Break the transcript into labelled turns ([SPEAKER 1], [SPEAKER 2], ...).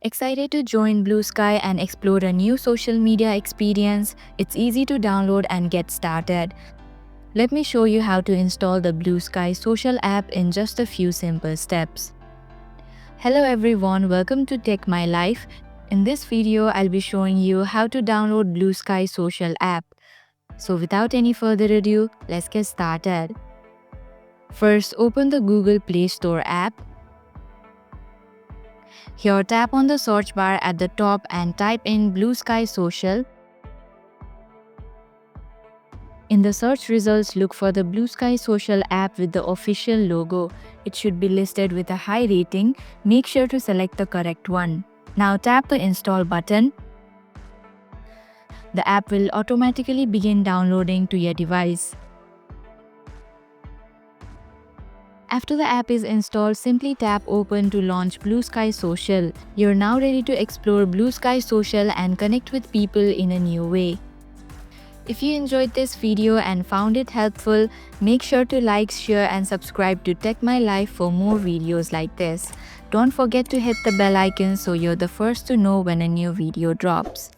[SPEAKER 1] Excited to join BlueSky and explore a new social media experience? It's easy to download and get started. Let me show you how to install the BlueSky social app in just a few simple steps. Hello everyone, welcome to Tech My Life. In this video, I'll be showing you how to download BlueSky social app. So without any further ado, let's get started. First, open the Google Play Store app. Here, tap on the search bar at the top and type in BlueSky Social. In the search results, look for the BlueSky Social app with the official logo. It should be listed with a high rating. Make sure to select the correct one. Now tap the install button. The app will automatically begin downloading to your device. After the app is installed, simply tap Open to launch BlueSky Social. You're now ready to explore BlueSky Social and connect with people in a new way. If you enjoyed this video and found it helpful, make sure to like, share and subscribe to Tech My Life for more videos like this. Don't forget to hit the bell icon so you're the first to know when a new video drops.